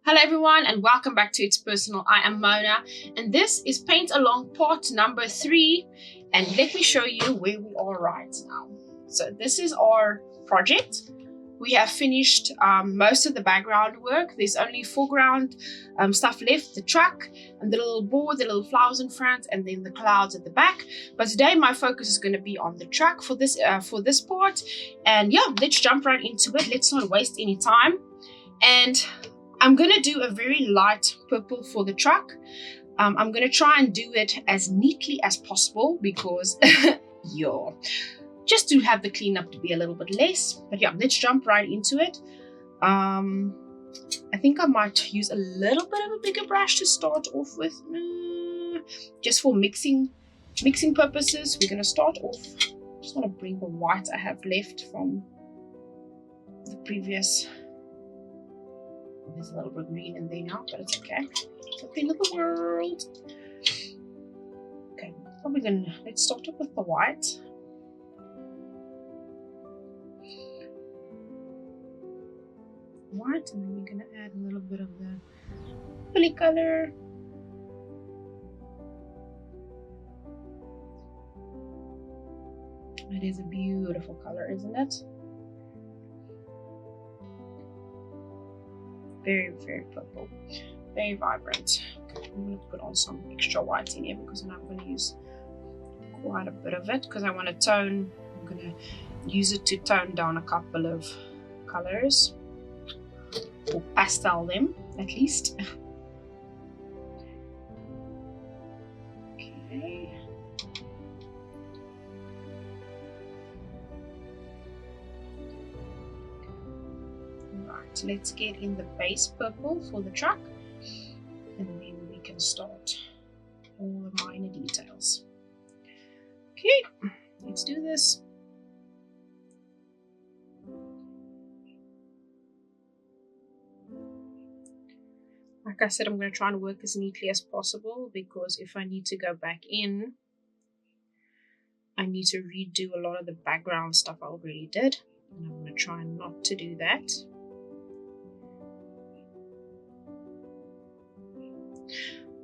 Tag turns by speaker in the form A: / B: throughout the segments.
A: Hello everyone and welcome back to It's Personal. I am Mona and this is Paint Along part number 3, and let me show you where we are right now. So this is our project. We have finished most of the background work. There's only foreground stuff left, the truck and the little board, the little flowers in front, and then the clouds at the back. But today my focus is going to be on the truck for this part. And yeah, let's jump right into it. Let's not waste any time. And I'm going to do a very light purple for the truck. I'm going to try and do it as neatly as possible because, yeah, just to have the cleanup to be a little bit less. But yeah, let's jump right into it. I think I might use a little bit of a bigger brush to start off with. Just for mixing purposes, we're going to start off. Just want to bring the white I have left from the previous. There's a little bit of green in there now, but it's okay. It's at the end of the world. Okay, probably gonna let's start up with the white. White, and then we're gonna add a little bit of the purple color. It is a beautiful color, isn't it? Very, very purple, very vibrant. Okay, I'm going to put on some extra white in here because I'm going to use quite a bit of it because I want to tone. I'm going to use it to tone down a couple of colors or pastel them at least. Okay. Let's get in the base purple for the truck and then we can start all the minor details. Okay, let's do this. Like I said, I'm going to try and work as neatly as possible because if I need to go back in, I need to redo a lot of the background stuff I already did, and I'm going to try not to do that.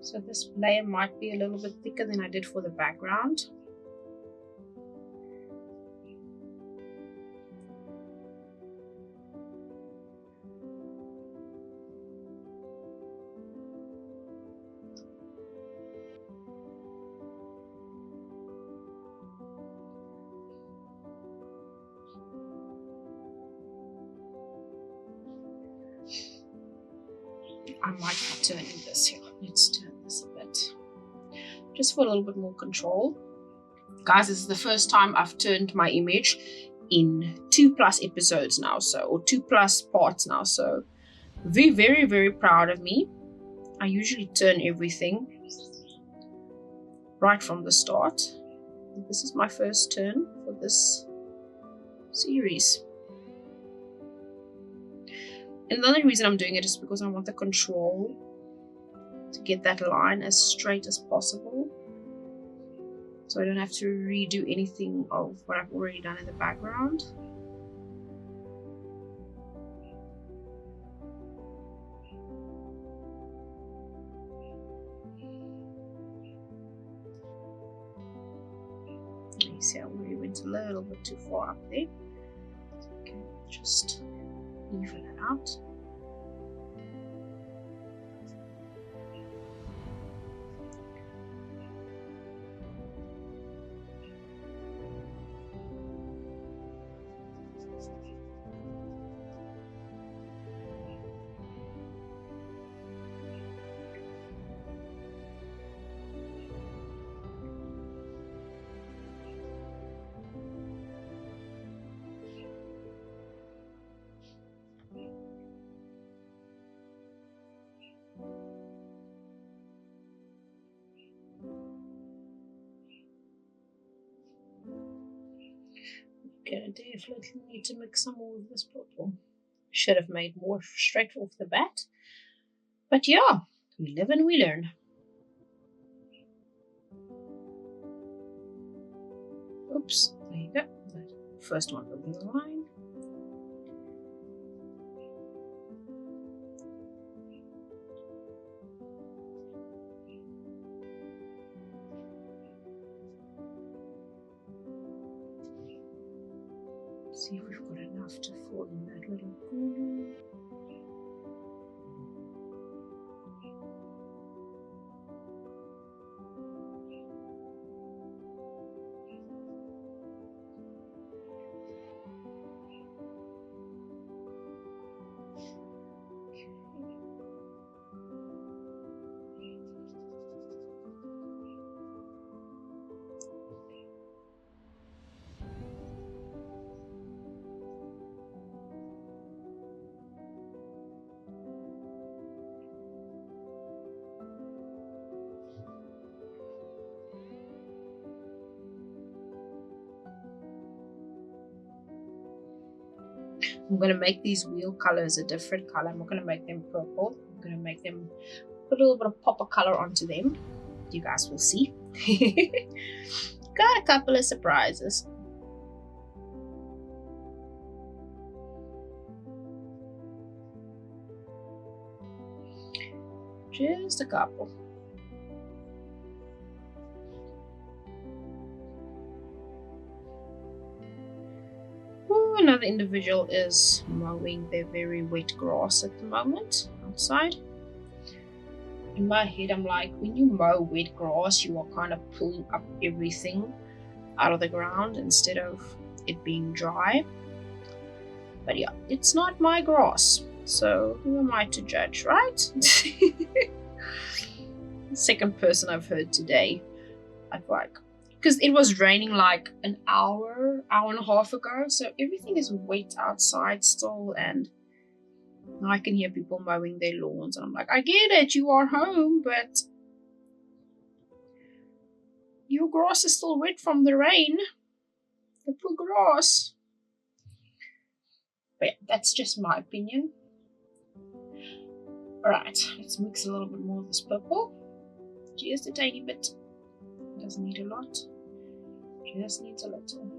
A: So this layer might be a little bit thicker than I did for the background. I might be turning this here. Let's turn this a bit. Just for a little bit more control. Guys, this is the first time I've turned my image in 2+ episodes now, or 2+ parts now. So very, very, very proud of me. I usually turn everything right from the start. This is my first turn for this series. And the only reason I'm doing it is because I want the control to get that line as straight as possible. So I don't have to redo anything of what I've already done in the background. You see how we went a little bit too far up there. Okay, just even it out. Okay, I definitely need to mix some more of this purple. Should have made more straight off the bat. But yeah, we live and we learn. Oops, there you go. The first one over the line. See if we've got enough to fall in that little corner. I'm going to make these wheel colors a different color. I'm not going to make them purple. I'm going to make them, put a little bit of pop of color onto them. You guys will see. Got a couple of surprises. Just a couple. Another individual is mowing their very wet grass at the moment outside. In my head, I'm like, when you mow wet grass, you are kind of pulling up everything out of the ground instead of it being dry. But yeah, it's not my grass, so who am I to judge, right? Second person I've heard today. I've like, because it was raining like an hour and a half ago, so everything is wet outside still, and now I can hear people mowing their lawns, and I'm like, I get it, you are home, but your grass is still wet from the rain. The poor grass. But yeah, that's just my opinion. Alright, let's mix a little bit more of this purple. Just a tiny bit. Doesn't need a lot. Just needs a little.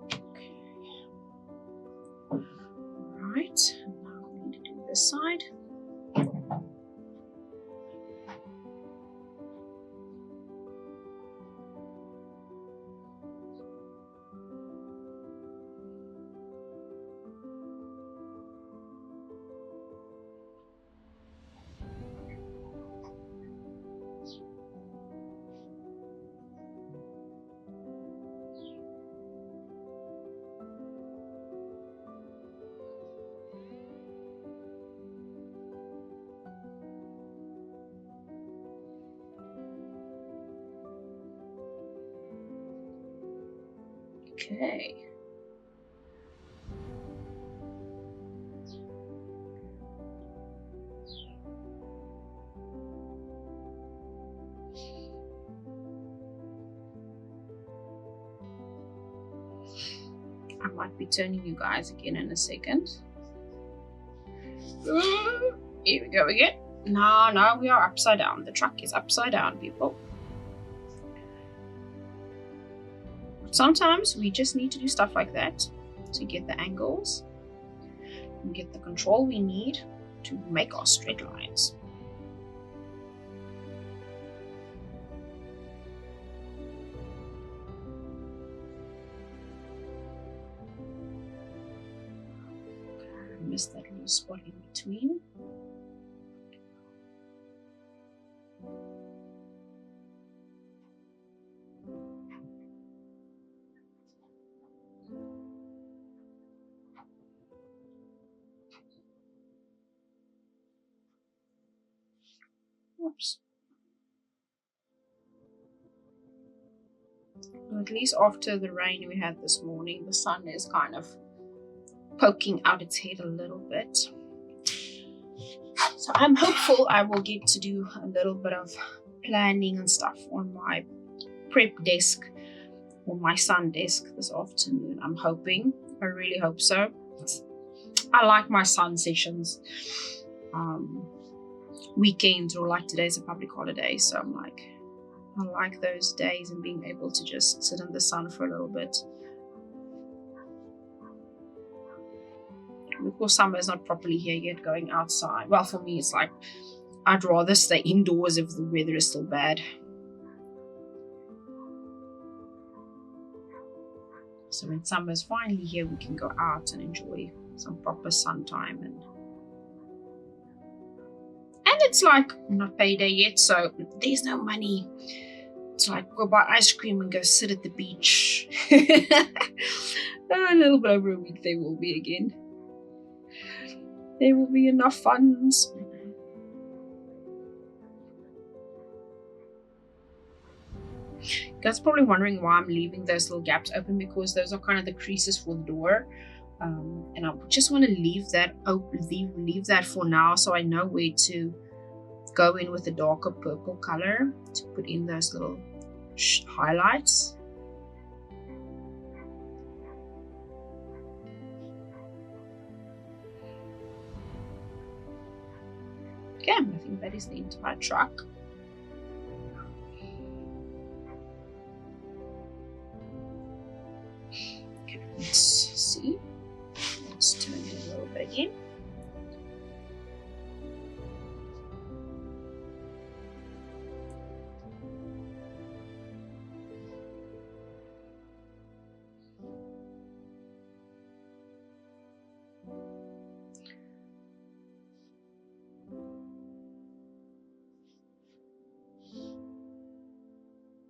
A: Okay. Alright, now we need to do this side. Okay. I might be turning you guys again in a second. Here we go again. Now we are upside down. The truck is upside down, people. Sometimes we just need to do stuff like that to get the angles and get the control we need to make our straight lines. I missed that little spot in between. Oops. Well, at least after the rain we had this morning, the sun is kind of poking out its head a little bit. So I'm hopeful I will get to do a little bit of planning and stuff on my prep desk or my sun desk this afternoon. I'm hoping. I really hope so. I like my sun sessions. Weekends, or like today's a public holiday, so I like those days and being able to just sit in the sun for a little bit. Because summer is not properly here yet, going outside. Well, for me, it's like I'd rather stay indoors if the weather is still bad. So when summer is finally here, we can go out and enjoy some proper sun time. And it's like not payday yet, so there's no money. It's like go buy ice cream and go sit at the beach. A little bit over a week there will be again. There will be enough funds. You guys are probably wondering why I'm leaving those little gaps open, because those are kind of the creases for the door. And I just want to leave that open, leave that for now, so I know where to go in with the darker purple color to put in those little highlights. Okay, I think that is the entire truck. Okay, let's see. Let's turn it a little bit again.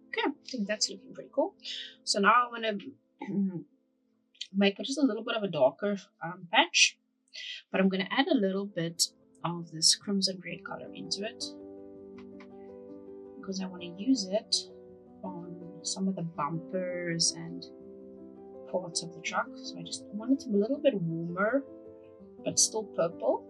A: Okay, I think that's looking pretty cool. So now I want to make just a little bit of a darker patch, but I'm going to add a little bit of this crimson red color into it because I want to use it on some of the bumpers and parts of the truck. So I just want it to be a little bit warmer but still purple.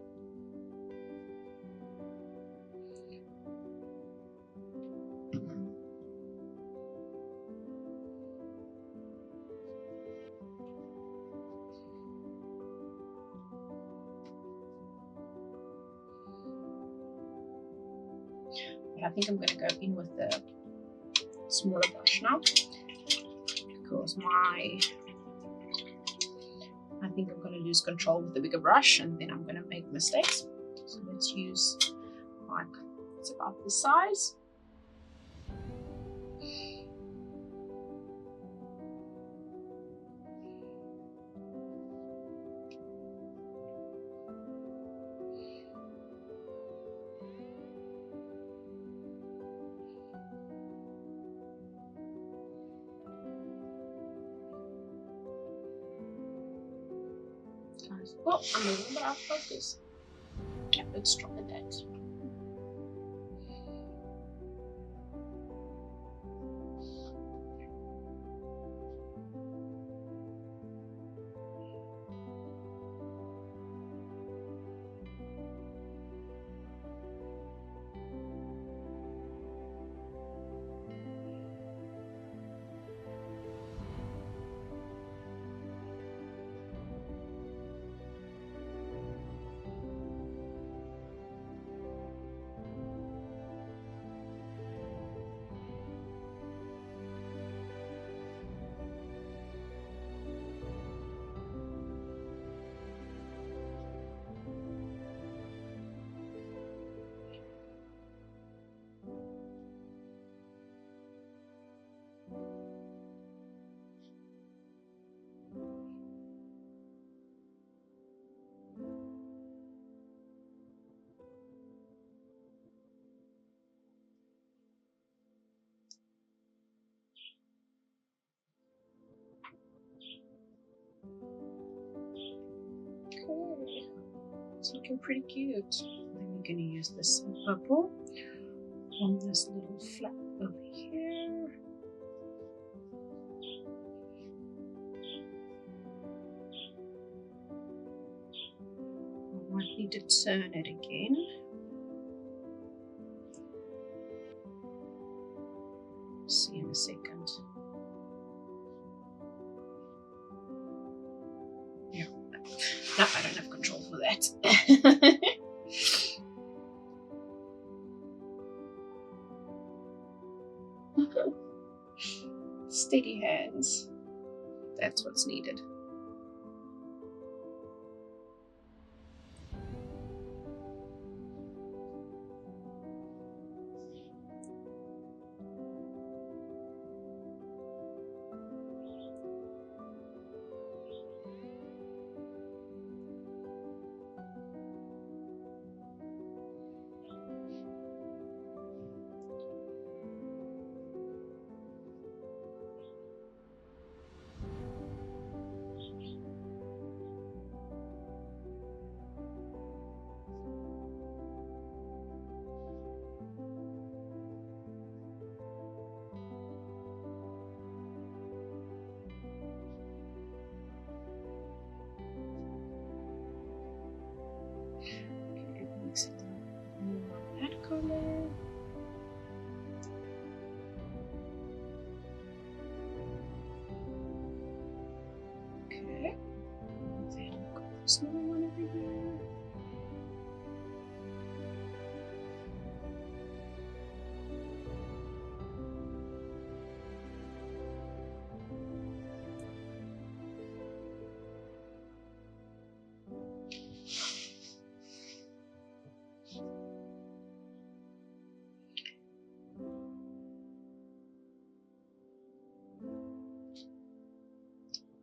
A: I think I'm going to go in with the smaller brush now because I think I'm going to lose control with the bigger brush and then I'm going to make mistakes. So let's use like it's about this size. Oh, I'm a little bit out of focus. Yeah, let's try that. Okay, it's looking pretty cute. Then we're going to use this purple on this little flap over here. I might need to turn it again. See in a second. Yeah, no, I don't have control for that. Steady hands. That's what's needed.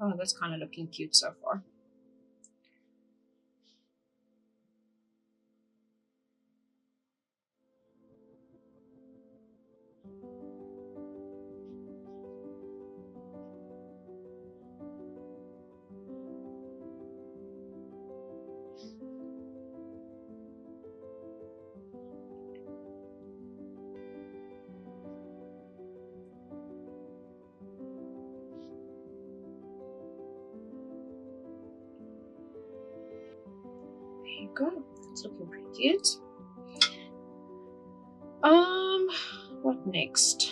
A: Oh, that's kind of looking cute so far. There you go. It's looking pretty cute. What next?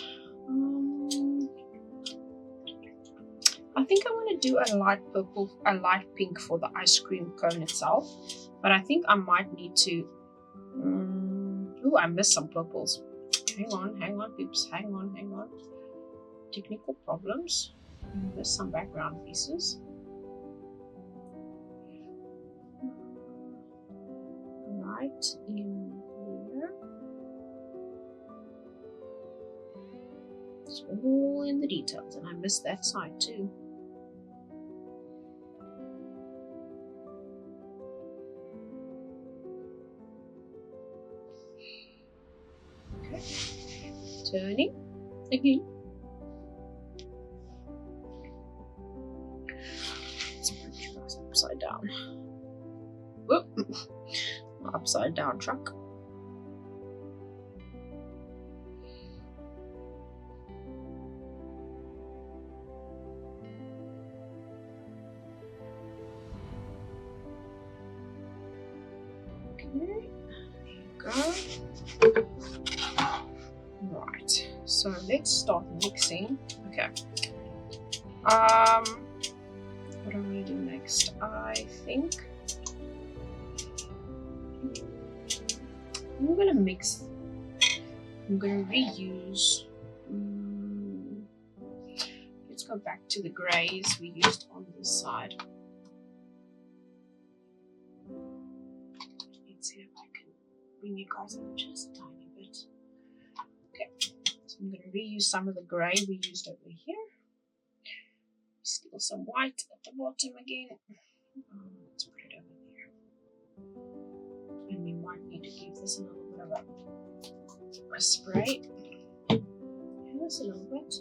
A: I think I want to do a light purple, a light pink for the ice cream cone itself. But I think I might need to. Oh, I missed some purples. Hang on, peeps. Hang on. Technical problems. I missed some background pieces. Right in here. It's all in the details, and I missed that side too. Okay. Turning again. Let's put you guys upside down. Whoop. Upside down truck. Okay, there you go. Right, so let's start mixing. Okay. What am I going to do next? I think I'm going to mix. I'm going to reuse. Let's go back to the grays we used on this side. Let's see if I can bring you guys up just a tiny bit. Okay, so I'm going to reuse some of the gray we used over here. Still some white at the bottom again. Let's put it over there. And we might need to give this a little bit of a spray. Just a little bit.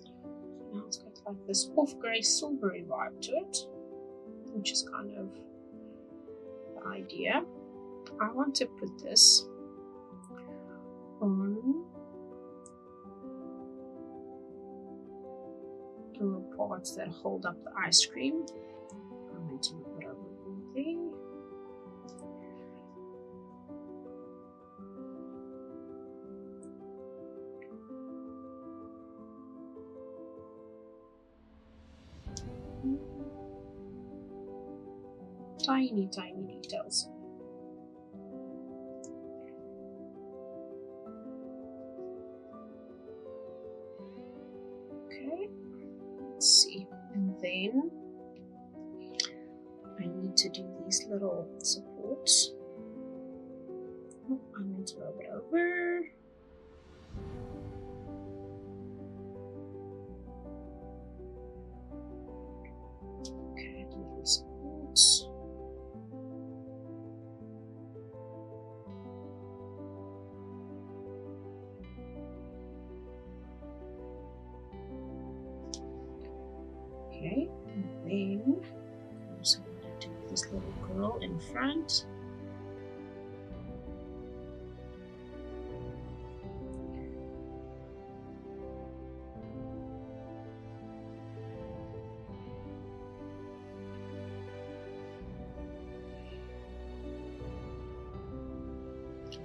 A: So now it's got like this off grey silvery vibe to it, which is kind of the idea. I want to put this on the little parts that hold up the ice cream. I'm going to move it over there. Tiny, tiny details. Okay, let's see. And then I need to do these little supports. Oh, I'm going to move it over. Okay, little supports. Okay, and then I'm also going to do this little girl in front.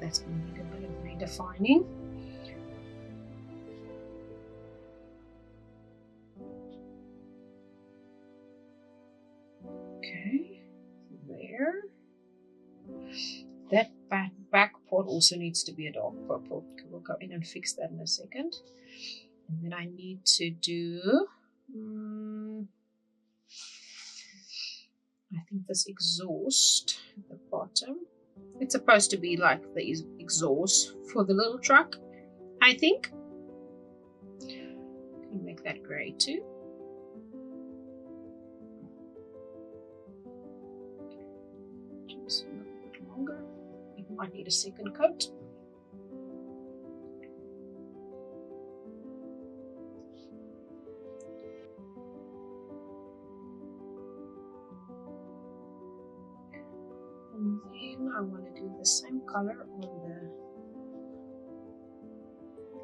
A: That's going to need a bit of redefining. Okay, there. That back part also needs to be a dark purple. We'll go in and fix that in a second. And then I need to do, I think this exhaust at the bottom. It's supposed to be like the exhaust for the little truck, I think. Can you make that gray too? Just a little bit longer. You might need a second coat. And then I want to do the same color on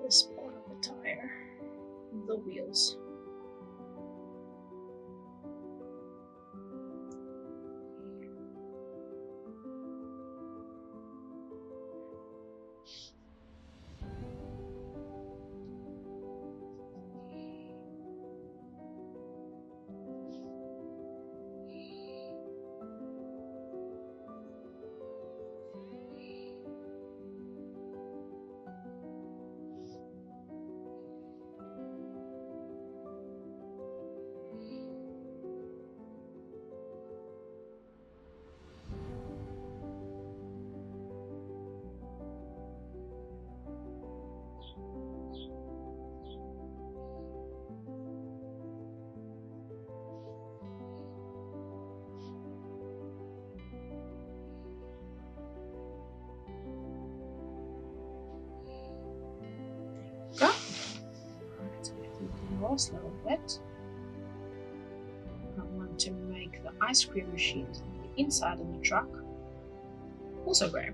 A: this part of the tire, the wheels. Go. Let's do the last little bit. I want to make the ice cream machines on the inside of the truck also gray.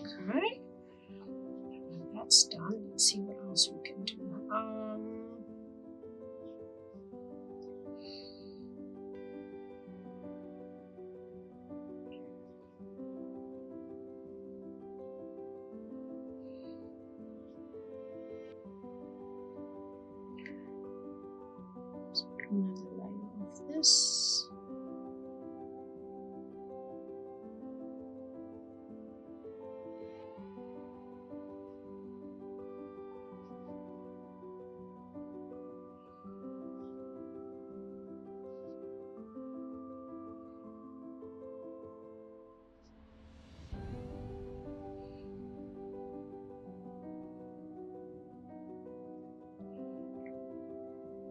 A: Okay, that's done. Let's see what else we can do. Let's put another layer of this.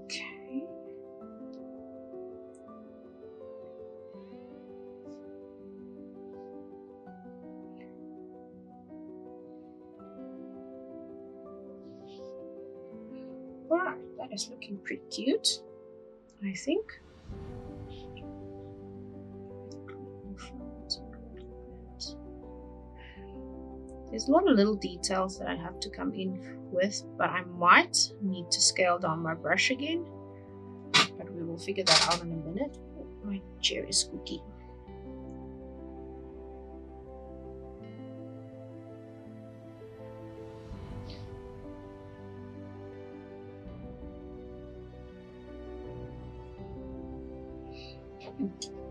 A: Okay. Alright, that is looking pretty cute, I think. There's a lot of little details that I have to come in with, but I might need to scale down my brush again. But we will figure that out in a minute. Oh, my chair is squeaky.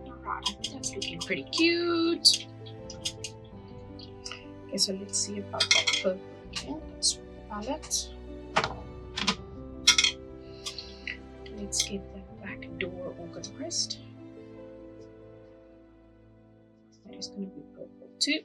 A: Alright, that's looking pretty cute. Okay, so let's see about that purple again. Let's swap the palette. Let's get that back door organized. That is going to be purple too.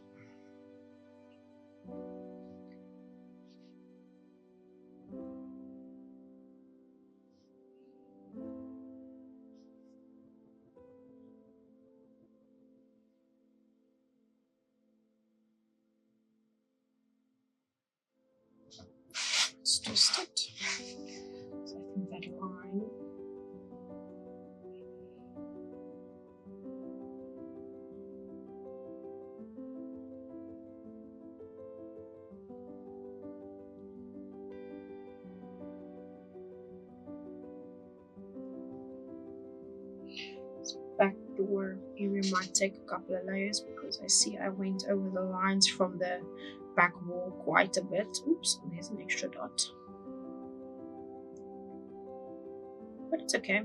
A: Let's twist it. So I think that line back door area might take a couple of layers because I see I went over the lines from the back wall quite a bit. Oops, there's an extra dot. But it's okay.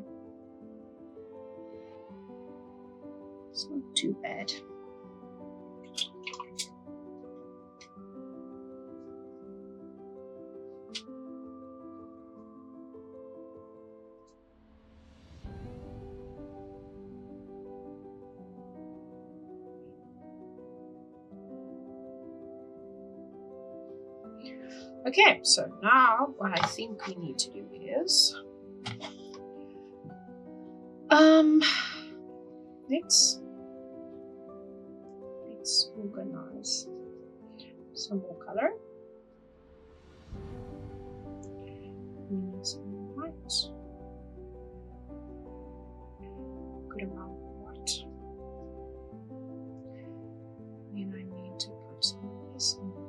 A: It's not too bad. Okay, so now what I think we need to do is let's organize some more color. We need some white. Good amount of white. Then I need to put some of this in there.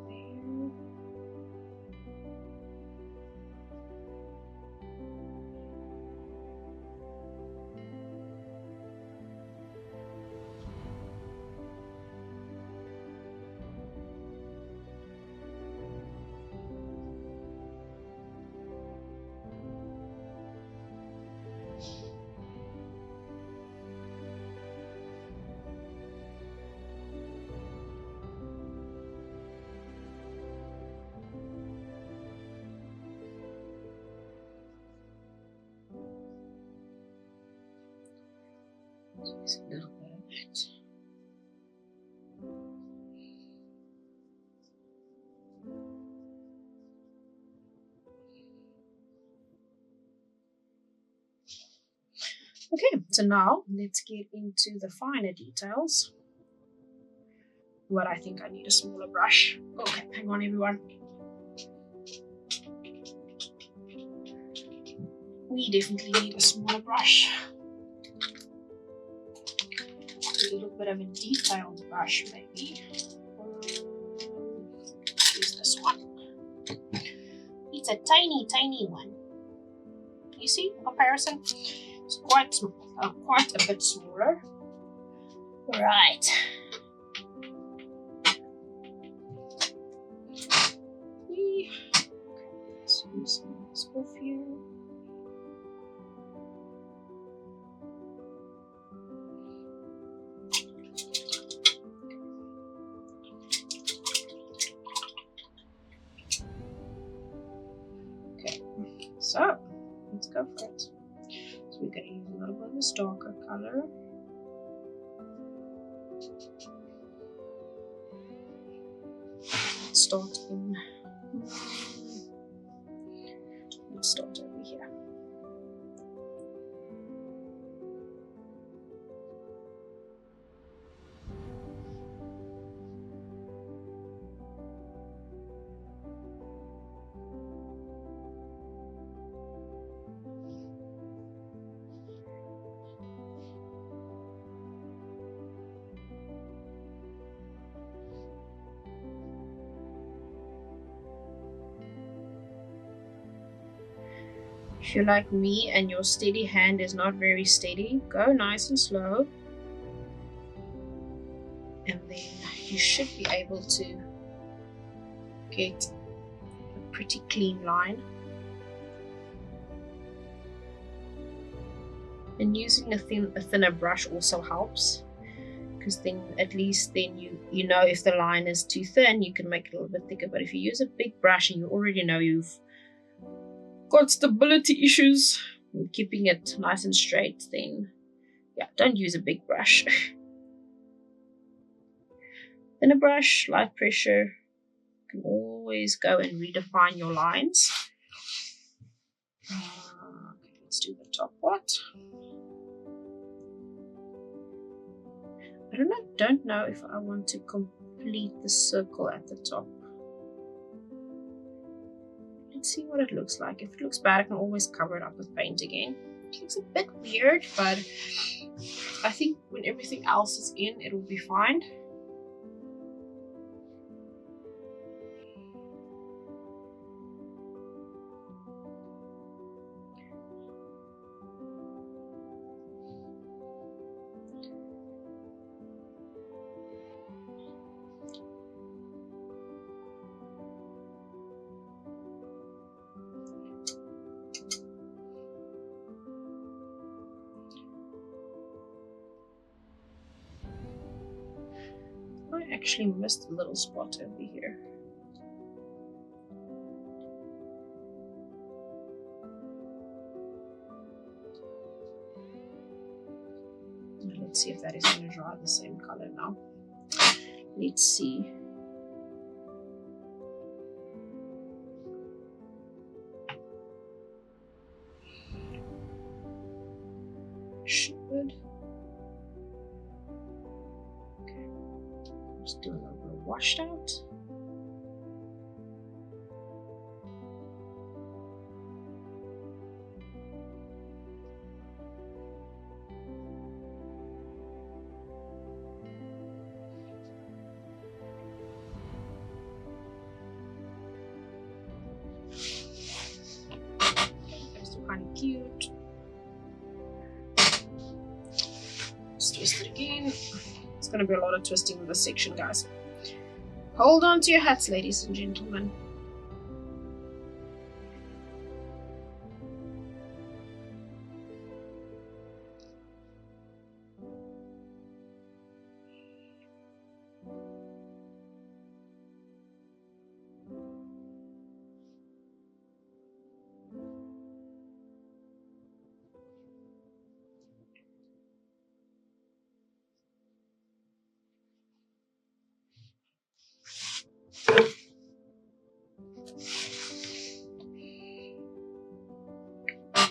A: Just a little bit of it. Okay, so now let's get into the finer details. What I think I need a smaller brush. Okay, hang on everyone. We definitely need a smaller brush. A little bit of a detailed brush maybe. Use this one. It's a tiny one. You see comparison? It's quite a bit smaller. Right. Let's use this off here. Okay, so let's go for it. So we're going to use a little bit of this darker color. Let's start over here. If you're like me and your steady hand is not very steady, go nice and slow. And then you should be able to get a pretty clean line. And using a thinner brush also helps, because then at least you know if the line is too thin, you can make it a little bit thicker. But if you use a big brush and you already know you've got stability issues and keeping it nice and straight, then yeah, don't use a big brush. Thinner brush, light pressure, you can always go and redefine your lines. Okay, let's do the top part. I don't know if I want to complete the circle at the top. Let's see what it looks like. If it looks bad, I can always cover it up with paint again. It looks a bit weird, but I think when everything else is in, it will be fine. I actually missed a little spot over here. Let's see if that is going to dry the same color now. Let's see. Should. Okay. Just do a little bit of washed out. That's kind of cute. Let's twist it again. It's going to be a lot of twisting in this section, guys. Hold on to your hats, ladies and gentlemen.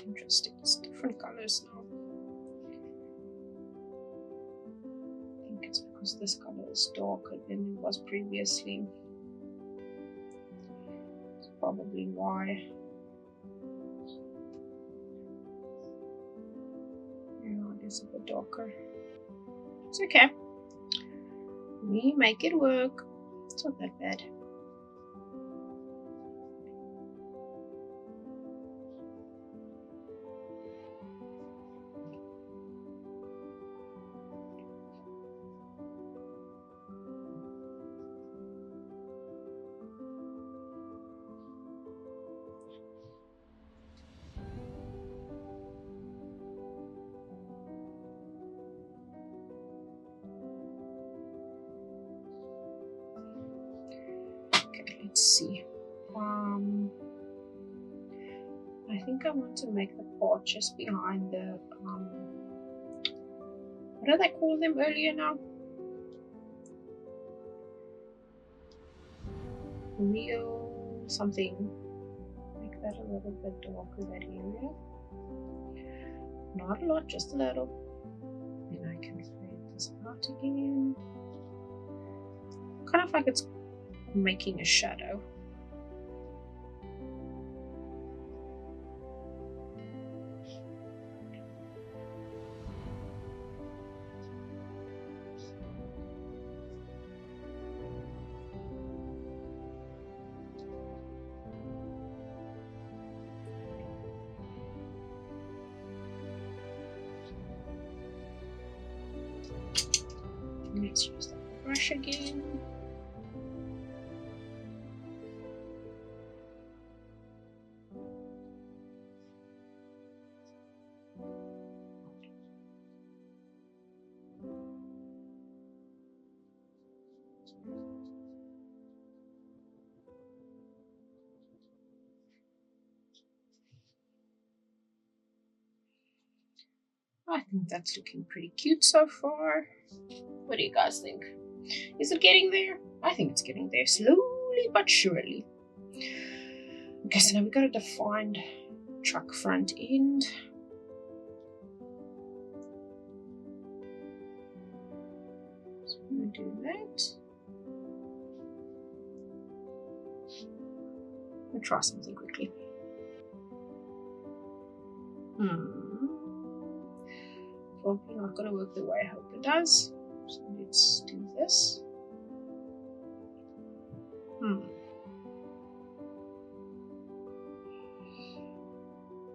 A: Interesting. It's different colors now. I think it's because this color is darker than it was previously. That's probably why. Yeah, it is a bit darker. It's okay. We make it work. It's not that bad. Let's see. I think I want to make the part just behind the what did I call them earlier now? Real something. Make that a little bit darker, that area. Not a lot, just a little. Then I can fade this out again. Kind of like it's making a shadow. Let's use that brush again. I think that's looking pretty cute so far. What do you guys think? Is it getting there? I think it's getting there slowly but surely. Okay, so now we got a defined truck front end. So I'm going to do that. I'll try something quickly. Probably not going to work the way I hope it does. So let's do this.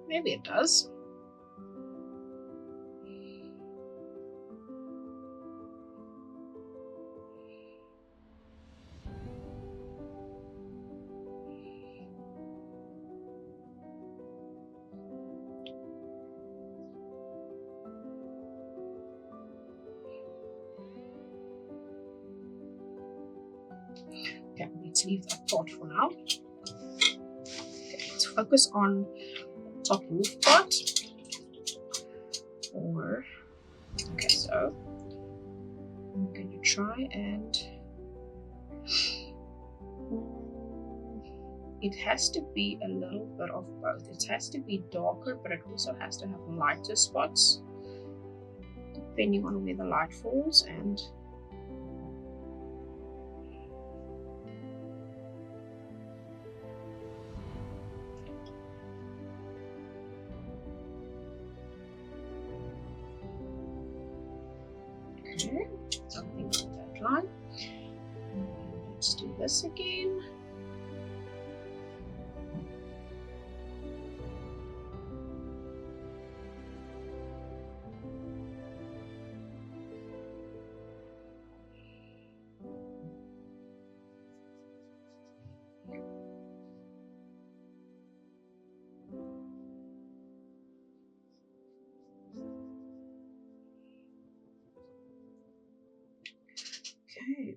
A: Maybe it does. Okay, let's leave that part for now. Okay, let's focus on the top roof part. Okay, so I'm going to try and it has to be a little bit of both. It has to be darker, but it also has to have lighter spots, depending on where the light falls. And okay, something on that line. And let's do this again. Okay.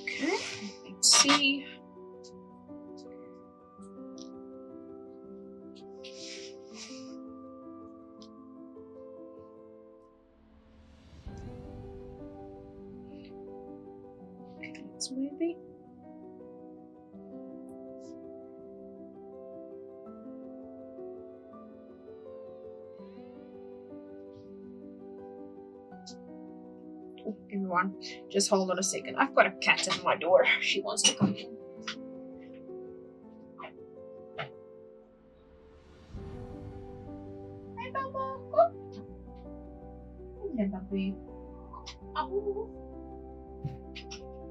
A: Okay, let's see. Okay, let's maybe. Oh, everyone, just hold on a second. I've got a cat at my door. She wants to come in. Hey, Baba. Oh. Hey, Baby. Oh.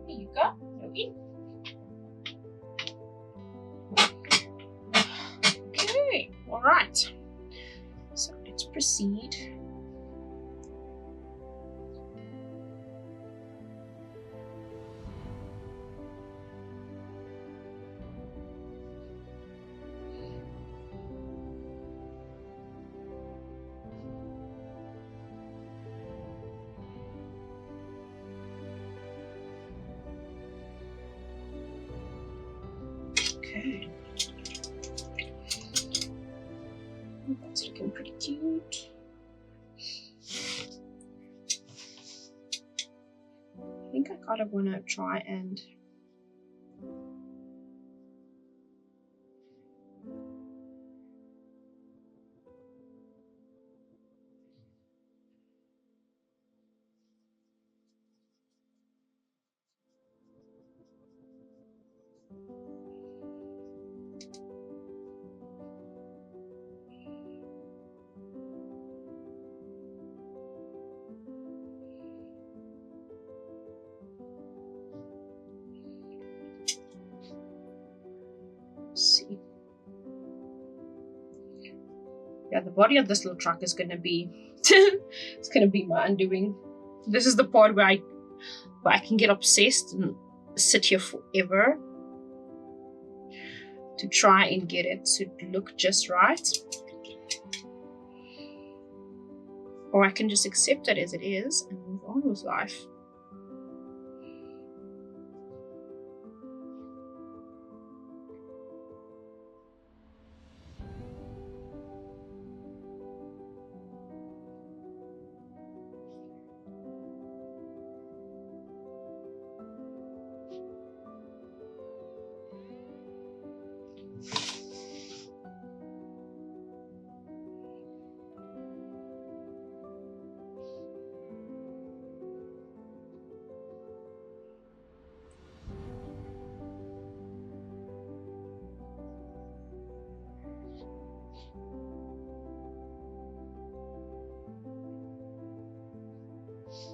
A: Here you go. Go in. Okay, all right. So let's proceed. Okay. That's looking pretty cute. I think I kind of want to try and see. Yeah, the body of this little truck is gonna be it's gonna be my undoing. This is the part where I can get obsessed and sit here forever to try and get it to look just right. Or I can just accept it as it is and move on with life.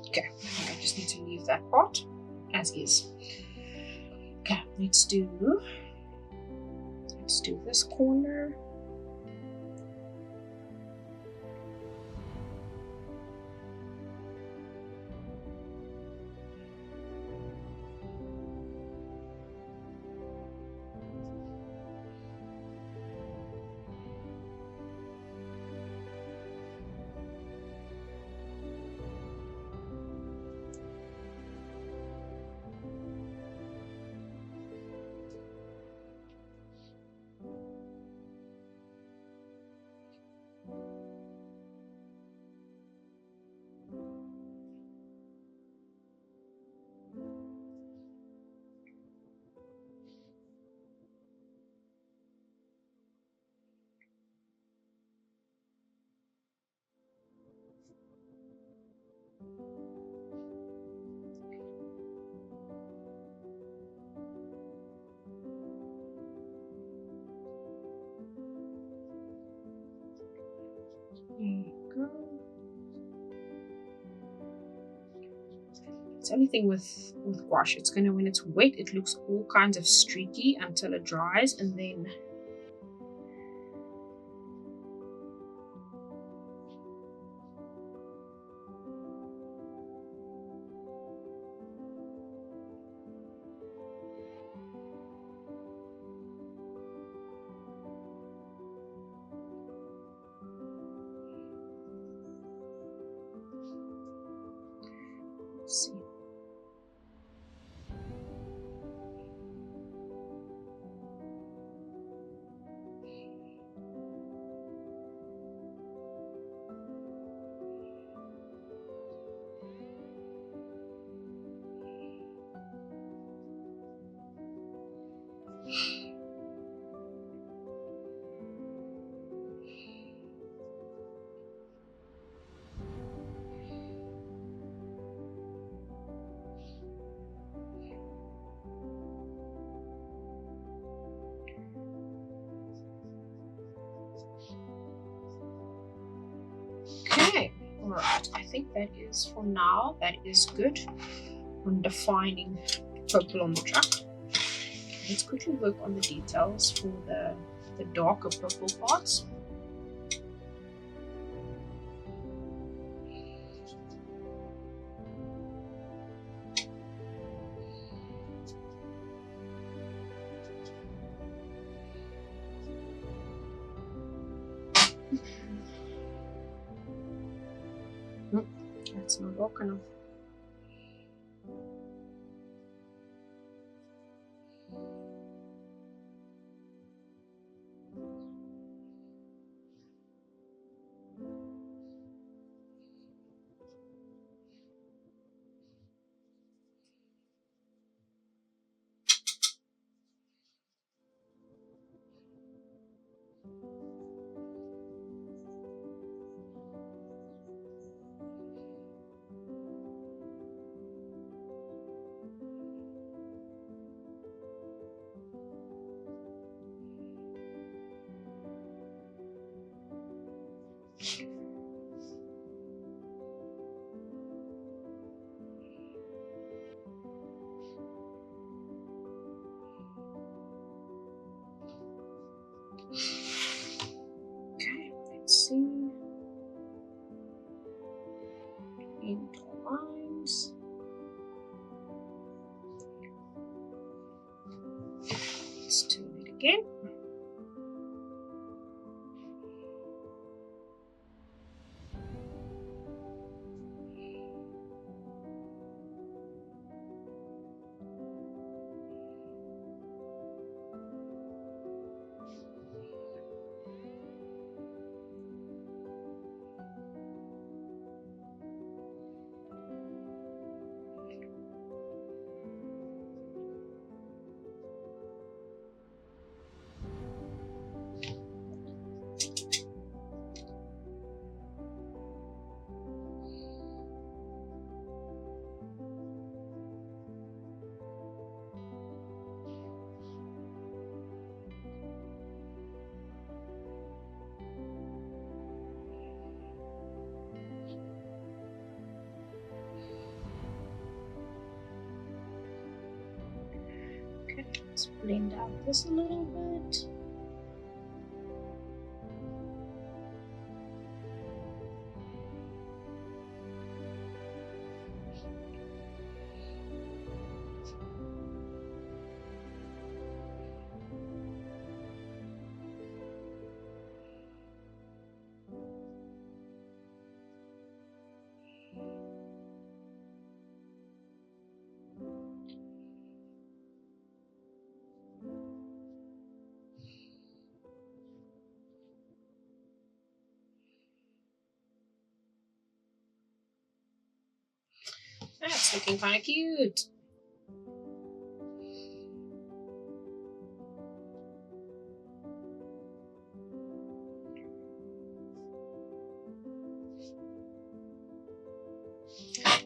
A: Okay, I just need to leave that part as is. Okay, let's do this corner. There you go. It's the only thing with gouache, it's gonna, when it's wet, it looks all kinds of streaky until it dries, and then let's see. Okay, alright, I think that is, for now, that is good on defining purple on the truck. Let's quickly work on the details for the darker purple parts. That's not dark enough. Okay, let's see. Paint our lines. Let's do it again. Let's blend out this a little bit. That's looking kind of cute.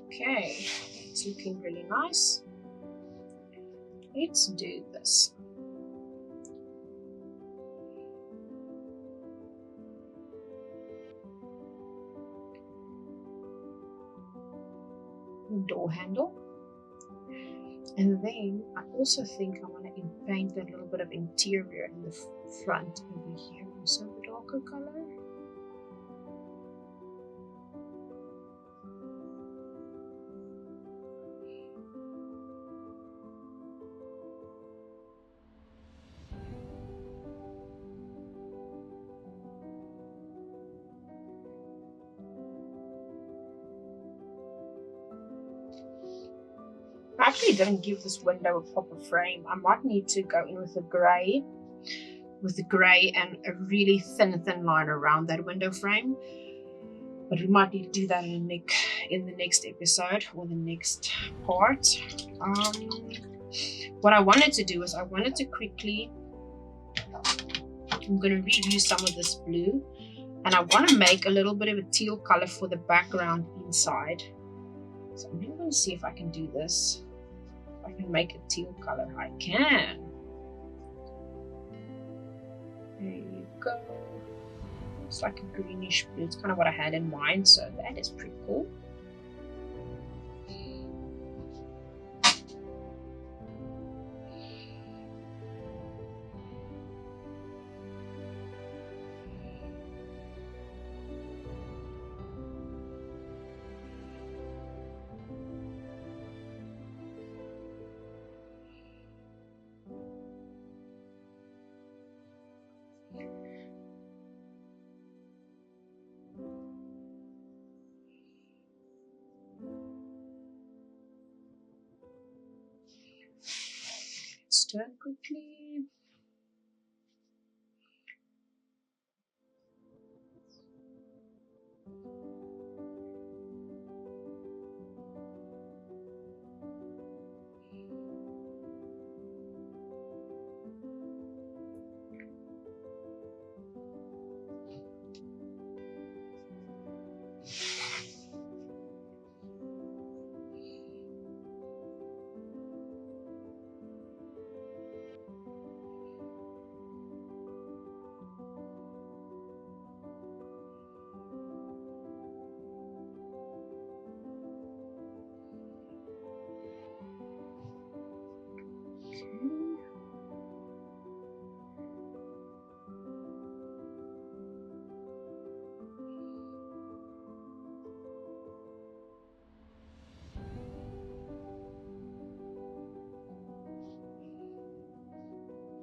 A: Okay, it's looking really nice. Let's do this. Door handle. And then I also think I want to paint a little bit of interior in the front over here, also the darker color. I actually didn't give this window a proper frame. I might need to go in with the grey and a really thin line around that window frame. But we might need to do that in the next episode or the next part. What I wanted to do is I wanted to quickly, I'm going to reuse some of this blue, and I want to make a little bit of a teal color for the background inside. So I'm going to see if I can do this. If I can make a teal color, I can. There you go. It's like a greenish blue. It's kind of what I had in mind, so that is pretty cool. Let's turn quickly.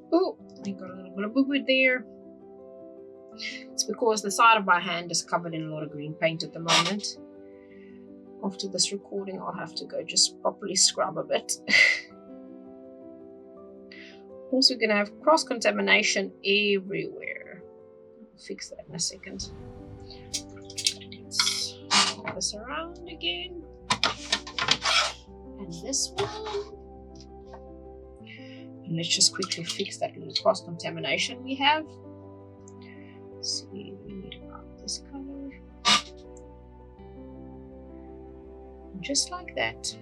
A: Oh, I got a little bit of boo-boo there. It's because the side of my hand is covered in a lot of green paint at the moment. After this recording, I'll have to go just properly scrub a bit. Also, we're going to have cross-contamination everywhere. I'll fix that in a second. Let's move this around again. And this one. And let's just quickly fix that little cross-contamination we have. Let's see, we need about this color. And just like that.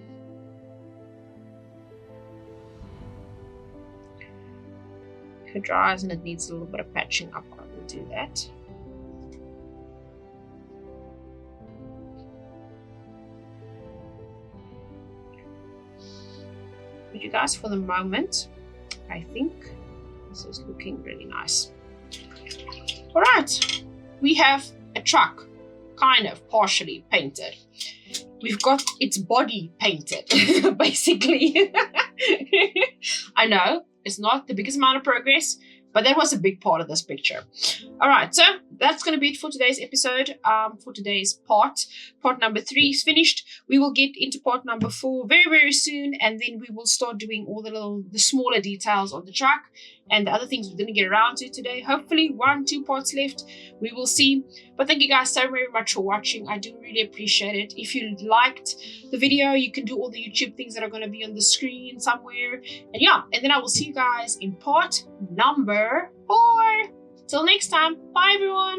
A: If it dries and it needs a little bit of patching up, I will do that. But you guys, for the moment, I think this is looking really nice. All right, we have a truck kind of partially painted. We've got its body painted, basically. I know it's not the biggest amount of progress, but that was a big part of this picture. All right, so that's going to be it for today's episode. For today's part number 3 is finished. We will get into part number 4 very, very soon, and then we will start doing all the smaller details on the truck and the other things we didn't get around to today. Hopefully 1-2 parts left. We will see. But thank you guys so very much for watching. I do really appreciate it. If you liked the video, you can do all the YouTube things that are going to be on the screen somewhere. And yeah, and then I will see you guys in part number 4. Till next time. Bye, everyone.